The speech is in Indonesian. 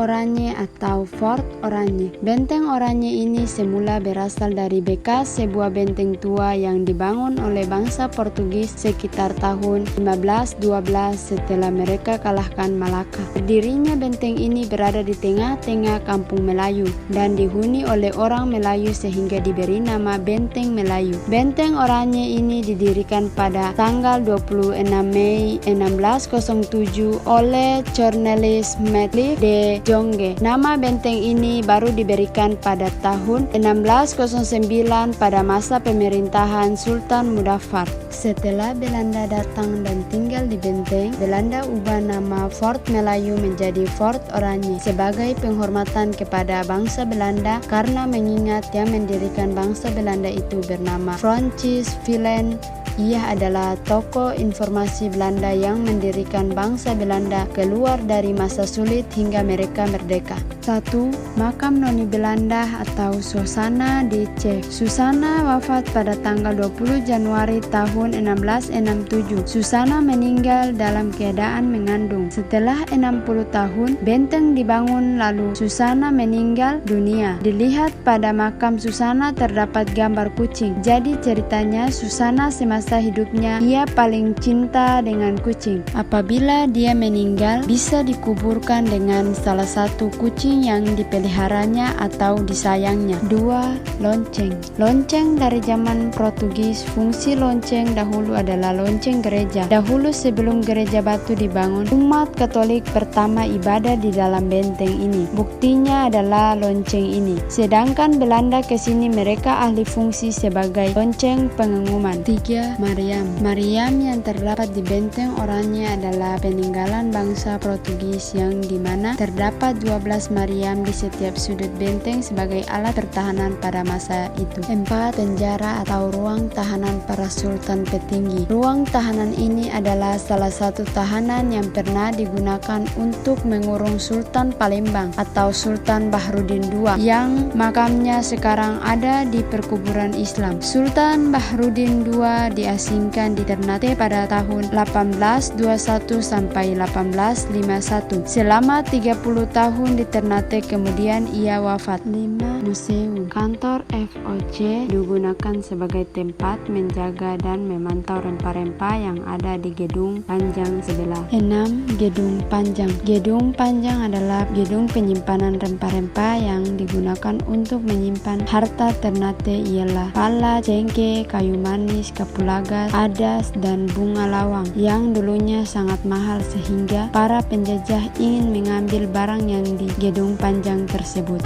Oranye atau Fort Oranye. Benteng Oranye ini semula berasal dari bekas sebuah benteng tua yang dibangun oleh bangsa Portugis sekitar tahun 1512 setelah mereka kalahkan Malaka. Berdirinya benteng ini berada di tengah-tengah kampung Melayu dan dihuni oleh orang Melayu sehingga diberi nama Benteng Melayu. Benteng Oranye ini didirikan pada tanggal 26 Mei 1607 oleh Cornelis Metcalfe de Jonge. Nama benteng ini baru diberikan pada tahun 1609 pada masa pemerintahan Sultan Mudaffar. Setelah Belanda datang dan tinggal di benteng, Belanda ubah nama Fort Melayu menjadi Fort Oranye sebagai penghormatan kepada bangsa Belanda karena mengingat yang mendirikan bangsa Belanda itu bernama Francis Villen. Ia adalah tokoh informasi Belanda yang mendirikan bangsa Belanda keluar dari masa sulit hingga mereka merdeka. 1. Makam Noni Belanda atau Susana D.C. Susana wafat pada tanggal 20 Januari tahun 1667. Susana meninggal dalam keadaan mengandung. Setelah 60 tahun, benteng dibangun lalu Susana meninggal dunia. Dilihat pada makam Susana terdapat gambar kucing. Jadi ceritanya Susana semasa hidupnya ia paling cinta dengan kucing. Apabila dia meninggal, bisa dikuburkan dengan salah satu kucing yang dipeliharanya atau disayangnya. 2. Lonceng. Lonceng dari zaman Portugis. Fungsi lonceng dahulu adalah lonceng gereja. Dahulu sebelum gereja batu dibangun, umat Katolik pertama ibadah di dalam benteng ini. Buktinya adalah lonceng ini. Sedangkan Belanda kesini mereka ahli fungsi sebagai lonceng pengumuman. 3. Mariam yang terdapat di benteng Oranye adalah peninggalan bangsa Portugis yang dimana terdapat 12 Mariam di setiap sudut benteng sebagai alat pertahanan pada masa itu. 4. Penjara atau ruang tahanan para sultan petinggi. Ruang tahanan ini adalah salah satu tahanan yang pernah digunakan untuk mengurung Sultan Palembang atau Sultan Baharudin II yang makamnya sekarang ada di perkuburan Islam. Sultan Baharudin II diasingkan di Ternate pada tahun 1821 sampai 1851. Selama 30 tahun di Ternate kemudian ia wafat. 5. Museum. Kantor FOC digunakan sebagai tempat menjaga dan memantau rempah-rempah yang ada di Gedung Panjang sebelah. 6. Gedung Panjang. Gedung Panjang adalah gedung penyimpanan rempah-rempah yang digunakan untuk menyimpan harta Ternate ialah pala, cengkeh, kayu manis, kapulaga, adas, dan bunga lawang yang dulunya sangat mahal sehingga para penjajah ingin mengambil barang yang di Gedung Panjang tersebut.